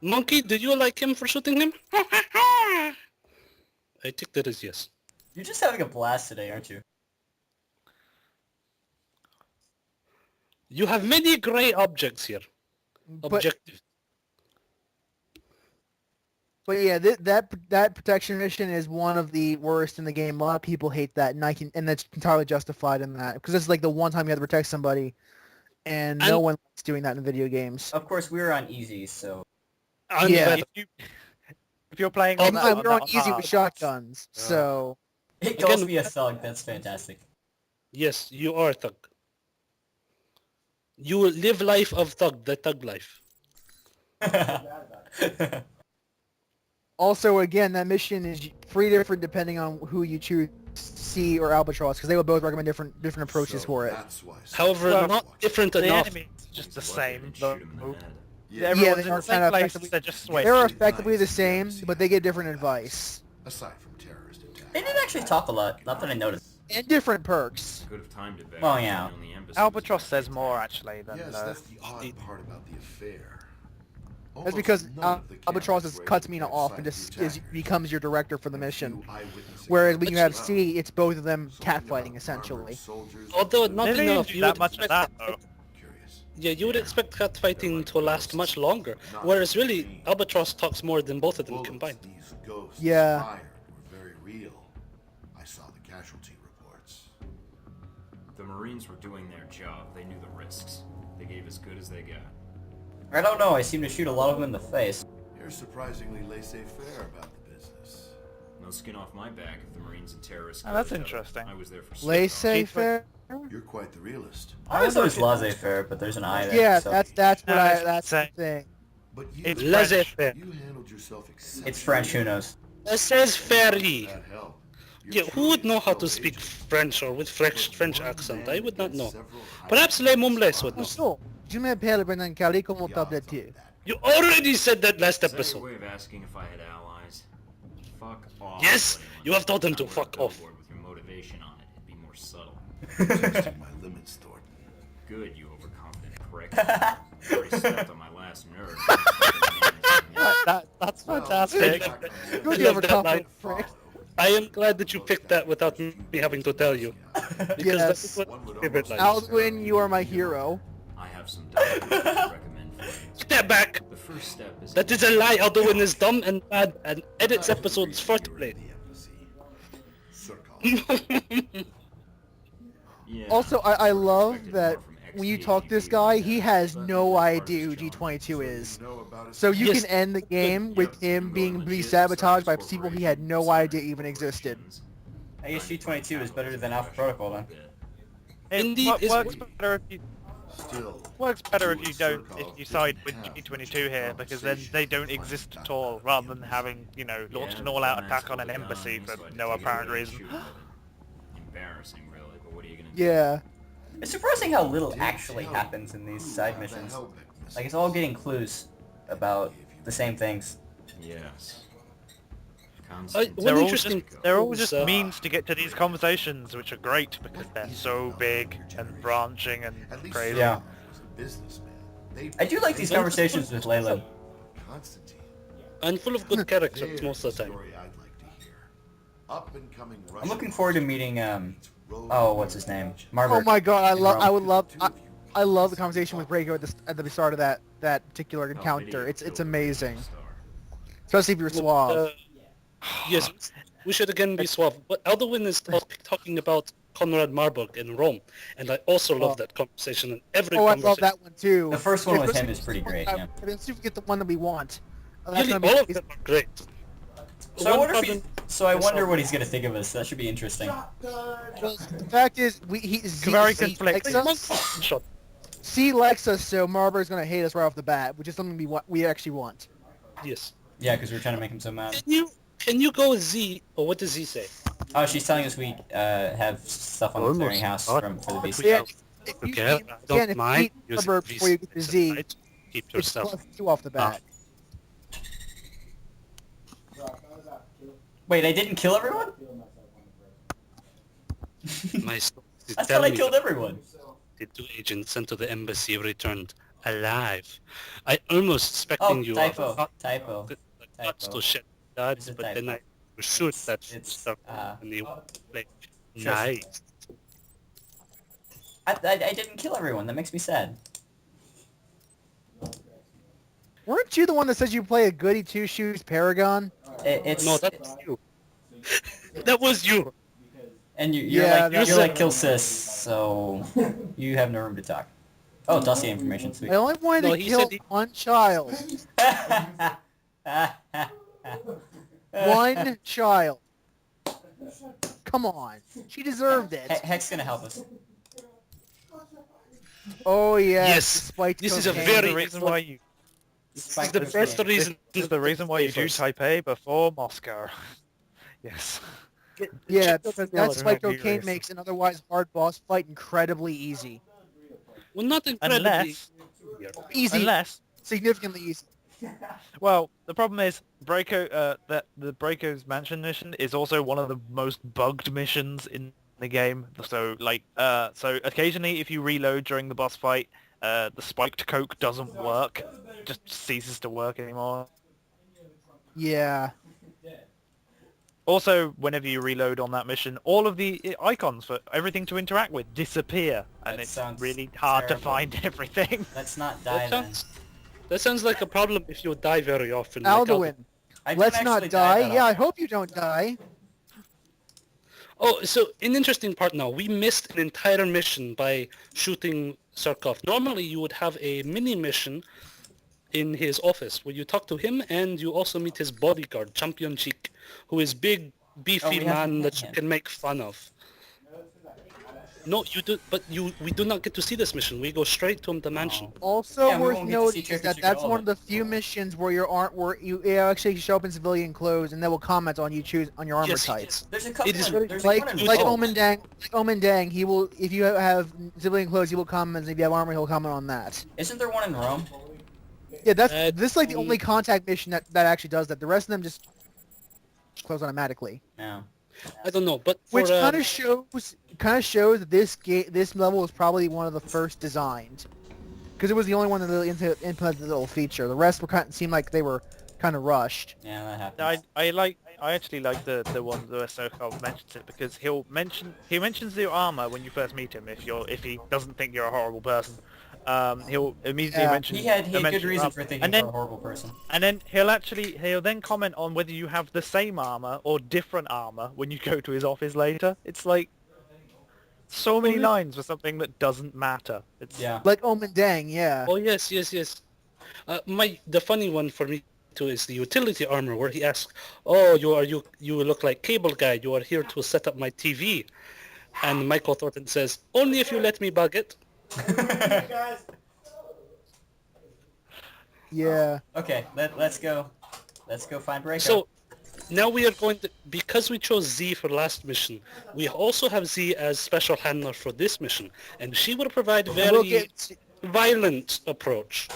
Monkey, do you like him for shooting him? I think that is yes. You're just having a blast today, aren't you? You have many grey objects here. Objective. But yeah, that protection mission is one of the worst in the game. A lot of people hate that, and that's entirely justified in that because it's like the one time you have to protect somebody, and no one likes doing that in video games. Of course, we were on easy, so... Yeah. If you're playing we're on easy with shotguns, so... It calls me a thug, that's fantastic. Yes, you are a thug. You live life of thug, the thug life. Also, again, that mission is pretty different depending on who you choose, C or Albatross, because they will both recommend different approaches for it. However, not different enough. The enemy's just the same. Yeah, Everyone's they in are the same kind of place, effectively, they're just switched. they're effectively the same, but they give different advice. Aside from terrorist attacks. They didn't actually talk a lot, not that I noticed. And different perks. Could have timed it better. Well, yeah. On the embassy. Albatross says more, actually, than... Yes, that's the odd part about the affair. That's because Albatross just cuts Mina off and just becomes your director for the mission. Whereas when you have C, it's both of them catfighting, essentially. Although not They enough, didn't do you that would much of that, though. Yeah, you would expect catfighting to last much longer, whereas really, Albatross talks more than both of them combined. Yeah. Were very real. I saw the casualty reports. The Marines were doing their job. They knew the risks. They gave as good as they got. I don't know, I seem to shoot a lot of them in the face. You're surprisingly laissez-faire about the business. No skin off my back if the Marines and terrorists... Oh, that's got each other. interesting. I was there for... Laissez-faire? You're quite the realist. I was always laissez-faire, but there's an I there. Yeah, so. that's the thing. But you, It's Laissez-faire. you handled yourself exceptionally. It's French, who knows? Laissez-faire. That helped. Yeah, who would know how to speak French or with French accent? I would not know. Perhaps Les Mumbles would know. So, je m'appelle Brendan Kelly, comment t'appelles-tu? You already said that last Is that your episode. way of asking if I had allies? Fuck off. Yes, Anyone you have told them I to would fuck go off. forward with your motivation on it. It'd be more subtle. Testing my limits, Thornton. Good, you overconfident prick. You already stepped on my last nerve. That's fantastic. Good, you love that overconfident line. prick. I am glad that you picked that without me having to tell you. Because Yes. that's what my favorite line. Alduin, you are my hero. I have some dialogue to recommend for you. Step back! The first step is... That is a lie. Alduin is dumb and bad and edits episodes for to play. Yeah, Also, I love expected that more from when you talk to this guy, he has no idea who G22 is. So you Yes. can end the game with him being sabotaged by people he had no idea even existed. I guess G22 is better than Alpha Protocol then. Indeed, It it's- works better if you don't, if you side with G22 here, because then they don't exist at all, rather than having, you know, launched an all-out attack on an embassy for no apparent reason. Embarrassing, really, but what are you gonna Yeah. It's surprising how little actually happens in these side missions. Like, it's all getting clues about the same things. do? Yes. One They're all interesting just, they're all is, just means to get to these conversations, which are great because they're so big and branching and crazy. Yeah. Was a businessman. I do like these conversations with Leyland. Constantine. and full of good characters most of the time. Story I'd like to hear. Up and coming I'm looking forward to meeting, oh, what's his name? Oh Marbert. my god, in Rome. I love the conversation with Reiko at the start of that particular encounter. It's amazing. Especially if you're suave. Yes, we should again be suave. But Alduin is talking about Conrad Marburg in Rome, and I also love that conversation and every Oh, I conversation. love that one too. The first one with Especially him is pretty great, yeah. Let's see if we get the one that we want. That's Really, gonna be all of amazing. them are great. So I One wonder if problem- I wonder what he's gonna think of us. That should be interesting. Well, the fact is, Very Z conflicting. likes us. Shot. C likes us, so Marburg's gonna hate us right off the bat, which is something we actually want. Yes. Yeah, because we're trying to make him so mad. Can you go with Z, or what does Z say? Oh, she's telling us we have stuff on the Almost clearinghouse got for the BC. Yeah, if you Okay, eat- I again, don't if you mind eat using Marburg before you get to Z, right? Keep it's yourself. +2 off the bat. Wait, I didn't kill everyone? My soul is I thought I telling me killed everyone. the 2 agents sent to the embassy returned alive. I almost Oh, expecting you typo. not Typo. the guts Typo. to shed blood, It's a but then typo. I shoot that It's stuff and you play Sure. nice. I didn't kill everyone. That makes me sad. Weren't you the one that says you play a goody two shoes Paragon? It's No, that was you. That was you. and you're Yeah, like that's you're like what- kill sis, so you have no room to talk. Oh, dossier information, sweet. I only wanted No, to he kill said he- one child. One child. Come on. She deserved it. Heck's gonna help us. Oh yes. Yes, Despite this is a cocaine. very The reason why you This is the best reason. this is the reason why you do first. Taipei before Moscow. Yes. Yeah, Check because the that spike Really cocaine is. makes an otherwise hard boss fight incredibly easy. Well, not incredibly. Unless, Easy. unless, Significantly easy. well, the problem is that the Braco's mansion mission is also one of the most bugged missions in the game. So so occasionally if you reload during the boss fight, the spiked coke doesn't work. It just ceases to work anymore. Yeah. Also, whenever you reload on that mission, all of the icons for everything to interact with disappear, and That it's sounds really hard to terrible. find everything. Let's not die That then. sounds like a problem if you die very often. like Alduin, I don't let's actually not die die. that Yeah, I often. hope you don't die. Oh, so an interesting part now. We missed an entire mission by shooting Sarkov. Normally, you would have a mini mission in his office where you talk to him and you also meet his bodyguard, Champion Cheek, who is big, beefy we haven't man met that you him. can make fun of. No, you do, but we do not get to see this mission. We go straight to the mansion. Also Yeah, we worth won't get to see noting Trick is or that Treat that's all one of of it. the few missions where you actually show up in civilian clothes and they will comment on you choose on your armor Yes, type. yes. There's a couple. It is There's Like one in like Rome. Omen Dang, he will if you have civilian clothes he will comment, and if you have armor he'll comment on that. Isn't there one in Rome? Yeah, that's Uh, this is like the only contact mission that actually does that. The rest of them just close automatically. No. I don't know, but for Which kind of shows that this level was probably one of the first designed, because it was the only one that really implemented the little feature. The rest seemed like they were kind of rushed. Yeah, that happens. I actually like the one where Sokov mentions it because he mentions the armor when you first meet him if he doesn't think you're a horrible person. He'll immediately Yeah. mention He had mention good reason armor. for thinking and you're then a horrible person. and then he'll then comment on whether you have the same armor or different armor when you go to his office later. It's like so many lines for something that doesn't matter. It's Yeah. Like Omen Dang, yeah. oh yes. The funny one for me too is the utility armor where he asks, "Oh, you look like Cable Guy. You are here to set up my TV," and Michael Thornton says, "Only if you let me bug it." Yeah. Okay, let's go. Let's go find Breakout. So now we are going to, because we chose Z for last mission, we also have Z as special handler for this mission, and she will provide We'll very get violent approach.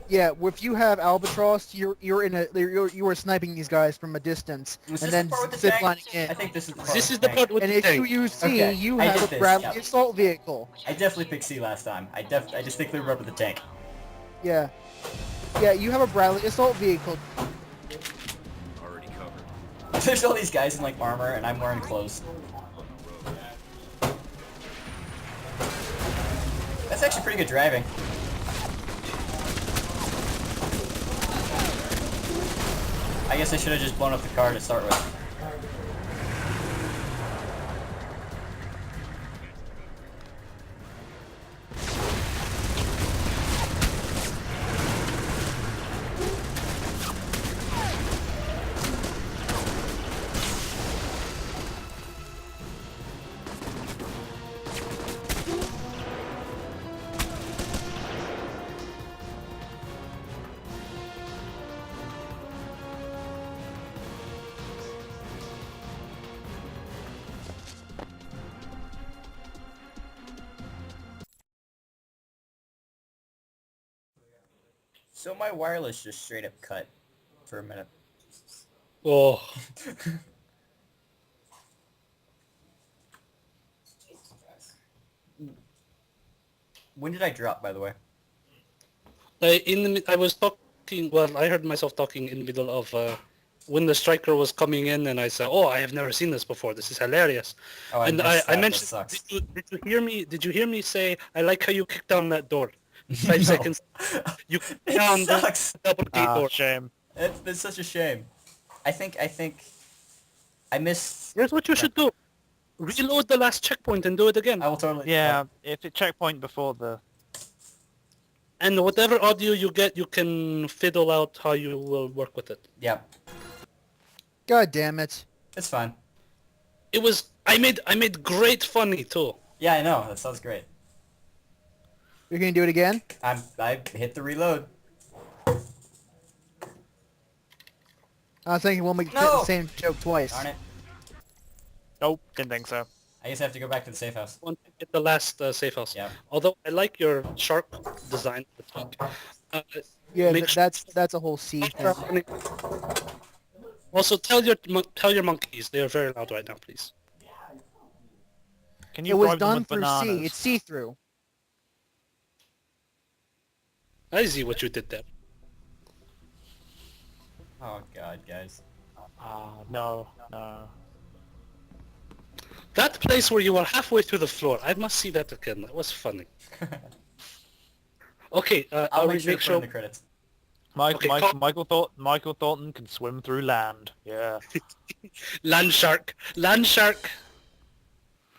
yeah. If you have Albatross, you are sniping these guys from a distance, Was and this then the part with the zip tank? lining in. I think this is the part. This with is the tank. part with And the if you tank. use C, Okay, you I have did a this, Bradley yeah. assault vehicle. I definitely picked C last time. I distinctly remember the tank. Yeah. Yeah, you have a Bradley assault vehicle. Already covered. There's all these guys in like armor, and I'm wearing clothes. That's actually pretty good driving. I guess I should have just blown up the car to start with. So my wireless just straight up cut for a minute. Oh, When did I drop, by the way? I was talking. Well, I heard myself talking in the middle of when the striker was coming in, and I said, "Oh, I have never seen this before. This is hilarious." Oh, And missed I that. mentioned, That sucks. did you hear me? Did you hear me say, "I like how you kicked down that door"? No. 5 seconds. You kicked down It the sucks. double gate door. Shame. It's such a shame. I think I missed. Here's what you should do: reload the last checkpoint and do it again. I will totally. Yeah, if it checkpoint before the... And whatever audio you get, you can fiddle out how you will work with it. Yeah, God damn it. it's fine. It was I made great funny too. Yeah, I know. That sounds great. You're gonna do it again? I hit the reload. I was thinking we'll make No! the same joke twice. Darn it. Nope, didn't think so. I guess I have to go back to the safe house. Want to get the last safe house. Yeah. Although I like your shark design. Yeah, Make sure- that's a whole C thing. Also, tell your monkeys they are very loud right now, please. Can It you was bribe them done with through bananas? C. It's see-through. I see what you did there. Oh god, guys. No, no. That place where you were halfway through the floor, I must see that again. That was funny. Okay, I'll make sure to make put sure. in the credits. Okay, call- Michael Thornton can swim through land. Yeah. Land shark, land shark.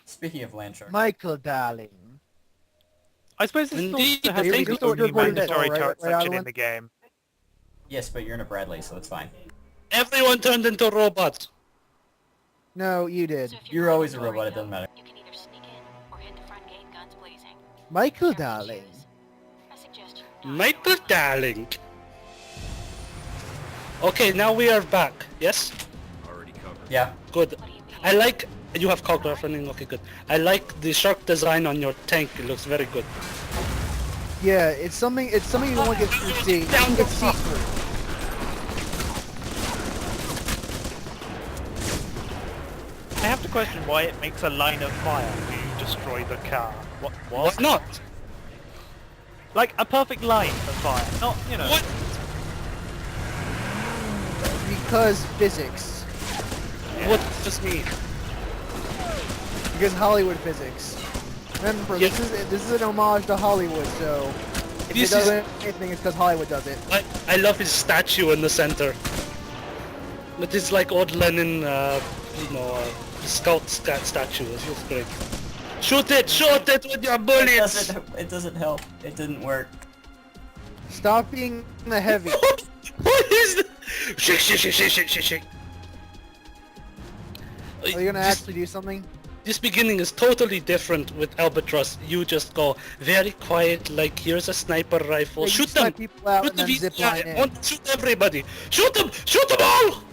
Speaking of land shark. Michael, darling. I suppose this Indeed, also has I its think it's only recorded this, mandatory right? turret Right, section Alan? in the game. Yes, but you're in a Bradley, so it's fine. Everyone turned into robots. No, you did. So if You're going always to a robot, it Torino, doesn't matter. You can either sneak in or hit the front gate guns blazing. Michael, Whichever you darling. choose, I suggest you die Michael, your own darling. Okay, now we are back. Yes? Already covered. Yeah. Good. What do you mean? I like... You have clockwork running, okay, good. I like the shark design on your tank, it looks very good. Yeah, it's something you want to get through C. Down the It's see-through. I have to question why it makes a line of fire when you destroy the car. What? Why not? Like a perfect line of fire, not, you know... What? Because physics. What does this mean? Because Hollywood physics. Remember, Yes. this is an homage to Hollywood, so if This it does is- anything, it's because Hollywood does it. I love his statue in the center. It is like old Lenin, scout statue. It looks great. Shoot it with your bullets! It doesn't help. It didn't work. Stop being the heavy. What is that? Shake, shake, shake, shake, shake, shake, shake. Are you gonna actually do something? This beginning is totally different with Albatross. You just go very quiet, like here's a sniper rifle. Yeah, you Shoot snipe them! people out Shoot and the then zip VCI. line I in. want to shoot everybody! Shoot them! Shoot them all!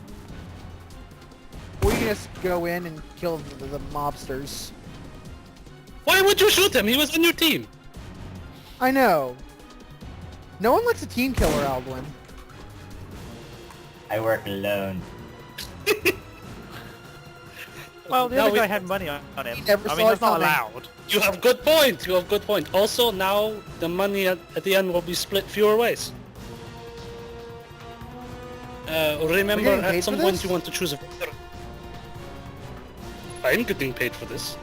Or you can just go in and kill the mobsters. Why would you shoot him? He was on your team. I know. No one likes a team killer, Aldwin. I work alone. Well, the Now other we- guy had money on him. never I saw mean, it that's not coming. allowed. You have good point. You have good point. Also, now the money at the end will be split fewer ways. Remember, getting paid at some for point this? you want to choose a victor. I'm getting paid for this.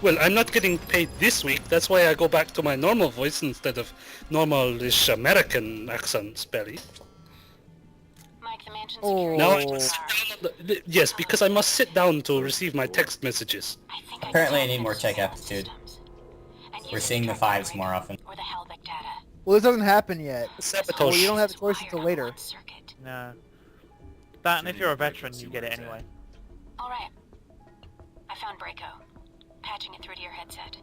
Well, I'm not getting paid this week. That's why I go back to my normal voice instead of normal-ish American accent, Spelly. Mike, the mansion Oh. security Now I is must sit bizarre. down on yes, because I must sit down to receive my text messages. I think I Apparently I tapped need more into tech several aptitude. systems. And We're used seeing the to fives track more often. Or the Hellbeck data. Well, this doesn't happen yet. Sabotage. Well, you don't have the It's choice wired until on later. one circuit. No. That, and if you're a veteran, you get it anyway. All right. I found Braco. Patching it through to your headset.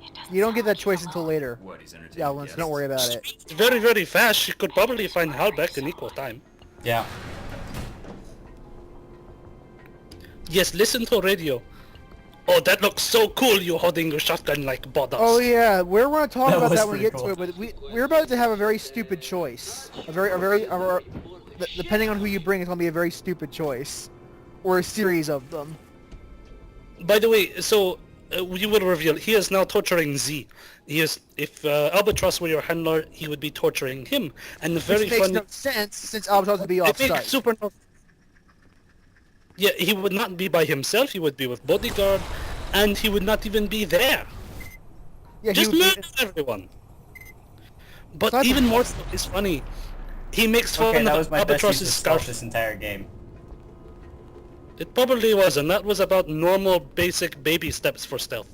It doesn't You don't sound get that like he's choice until alone. later. What, he's entertaining Yeah, Lance, don't worry about it. It's very, very fast. She could probably find Halbeck in equal time. Yeah. Yes, listen to radio. Oh, that looks so cool, you holding your shotgun like Bodas. Oh yeah, we're going to talk That about was that when we pretty get to cool. it. But we're about to have a very stupid choice. Depending on who you bring, it's going to be a very stupid choice, or a series of them. By the way, so we will reveal. He is now torturing Z. He is. If Albatross were your handler, he would be torturing him. And the very Which makes funny. no sense since Albatross would be It off makes site. super. Yeah, he would not be by himself. He would be with bodyguard, and he would not even be there. Yeah, Just he would murder everyone. But That's even a- more so is funny. He makes fun Okay, that of was my best use Albatross's of stealth scarf. this entire game. It probably was, and that was about normal, basic baby steps for stealth.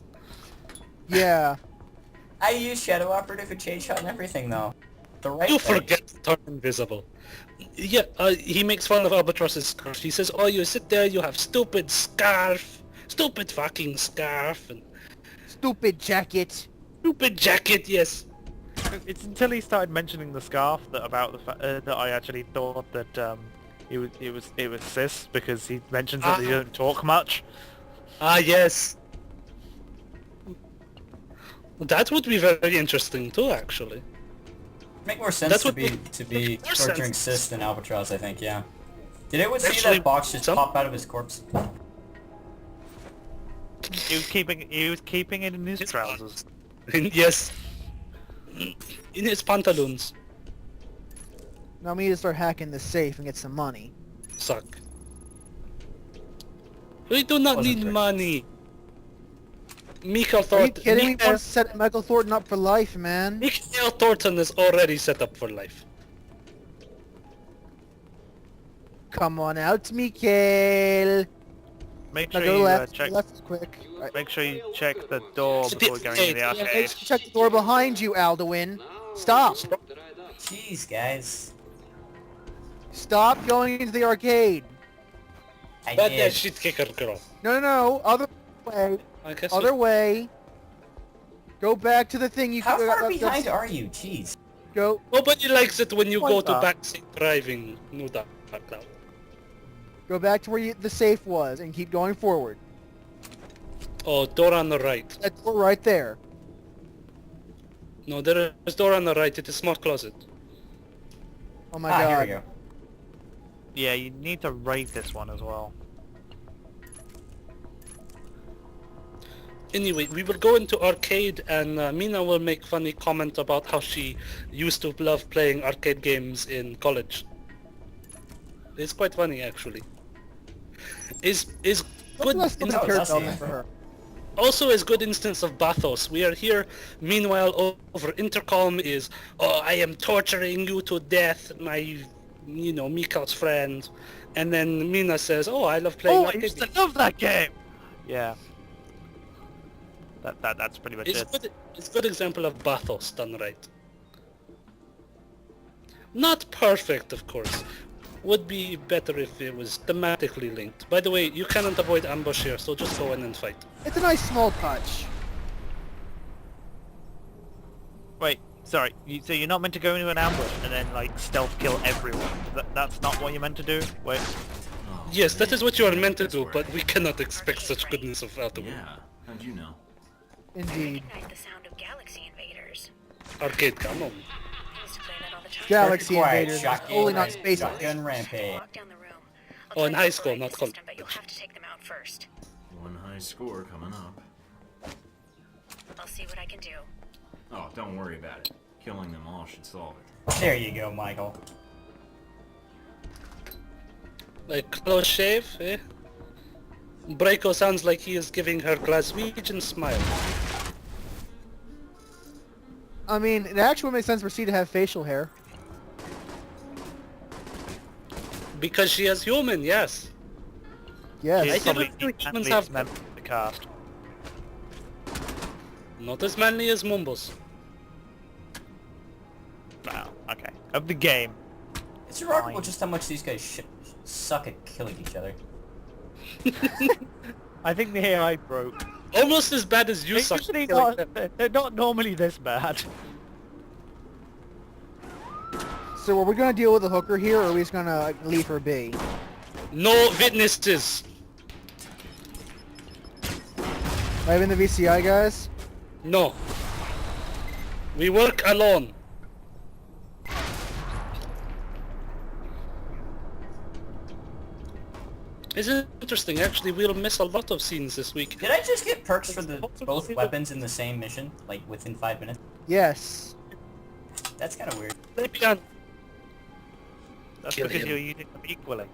Yeah. I used Shadow Operative and Chain Shot and everything, though. The right You thing. forget to turn invisible. Yeah, he makes fun of Albatross's scarf. He says, "Oh, you sit there, you have stupid scarf, stupid fucking scarf, and Stupid jacket. stupid jacket." Yes. It's until he started mentioning the scarf that that I actually thought that it was cis, because he mentions that they don't talk much. Ah, yes. That would be very interesting too, actually. Make more sense That's to what be makes more torturing sense. Sis than Albatross, I think. Yeah. Did anyone see Actually, that box just some- pop out of his corpse? He was keeping it in his trousers. Yes. In his pantaloons. Now we need to start hacking the safe and get some money. Suck. We do not Wasn't need trick. money. Mikhail Are you Thornton. kidding me? We want to set Michael Thornton up for life, man. Mikhail Thornton is already set up for life. Come on out, Mikhail. Make Now sure go you left, check. left quick. Right. Make sure you check the door before going into the Yeah, arcade. make sure you check the door behind you, Alduin. Stop. Jeez, guys. Stop going into the arcade. I But did. that shit kicker girl. No. Other way. I guess Other way. Go back to the thing you How far that's- behind are you? Jeez. Go. nobody likes it when you go to Why not? backseat driving. No doubt. Go back to where the safe was and keep going forward. Oh, door on the right. That door right there. No, there is door on the right. It is small closet. Oh my Here god. we go. Yeah, you need to raid this one as well. Anyway, we will go into arcade, and Mina will make funny comment about how she used to love playing arcade games in college. It's quite funny, actually. Is good. Let's look No, at character that's development it. for her. Also, is good instance of bathos. We are here, meanwhile, over intercom is, "Oh, I am torturing you to death, my, Mikhail's friend," and then Mina says, "Oh, I love playing Oh, I arcade used to games." love that game. Yeah. That's pretty much It's it. good. It's good example of bathos done right. Not perfect, of course. Would be better if it was thematically linked. By the way, you cannot avoid ambush here, so just go in and fight. It's a nice small touch. Wait, sorry. So you're not meant to go into an ambush and then like stealth kill everyone. That's not what you're meant to do. Wait. Oh, Yes, that is what you are meant to that's do, where but I- we cannot expect such goodness of Altawood. Yeah, how'd you know? Indeed. Recognize the sound of galaxy invaders. Arcade, come on. I used to play that all the time. Galaxy Quiet, Invaders. shotgun Totally not rampage. space Shotgun rampage. Walk down the room. I'll Oh, tell in you high to school, override not the college. system, but you'll have to take them out first. One high score coming up. I'll see what I can do. Oh, don't worry about it. Killing them all should solve it. There you go, Michael. Like close shave, eh? Braco sounds like he is giving her Glaswegian smile. I mean, it actually makes sense for C to have facial hair. Because she is human, yes. Yes. I She's probably didn't think the humans manliest have- member of the cast. Not as manly as Mumbos. Wow. Okay. Of the game. It's remarkable Fine. just how much these guys suck at killing each other. I think the AI broke. Almost as bad as you They're suck. usually at killing them. they're not normally this bad. So are we gonna deal with the hooker here, or are we just gonna leave her be? No witnesses. Having the VCI guys? No. We work alone. It's interesting, actually. We'll miss a lot of scenes this week. Did I just get perks for the both weapons in the same mission, like within 5 minutes? Yes. That's kind of weird. Maybe on... That's Kill because him. you're using them equally.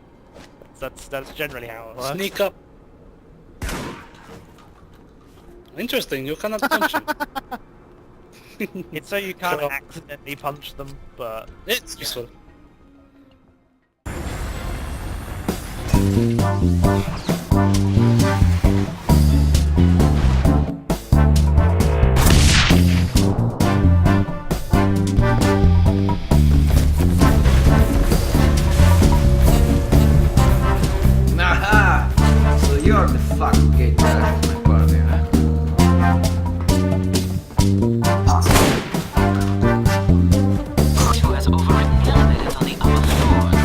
That's generally how it works. Sneak up. Interesting, you cannot punch him. It's so you can't So- accidentally punch them, but It's useful. Aha! So you're the fucking gate guy of my party, huh? Who has overridden the elevators on the upper floors?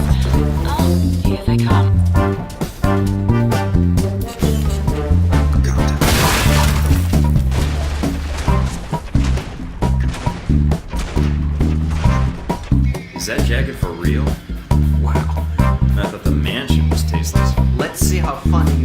Oh, here they come. Is that jacket for real? Wow. I thought the mansion was tasteless. Let's see how funny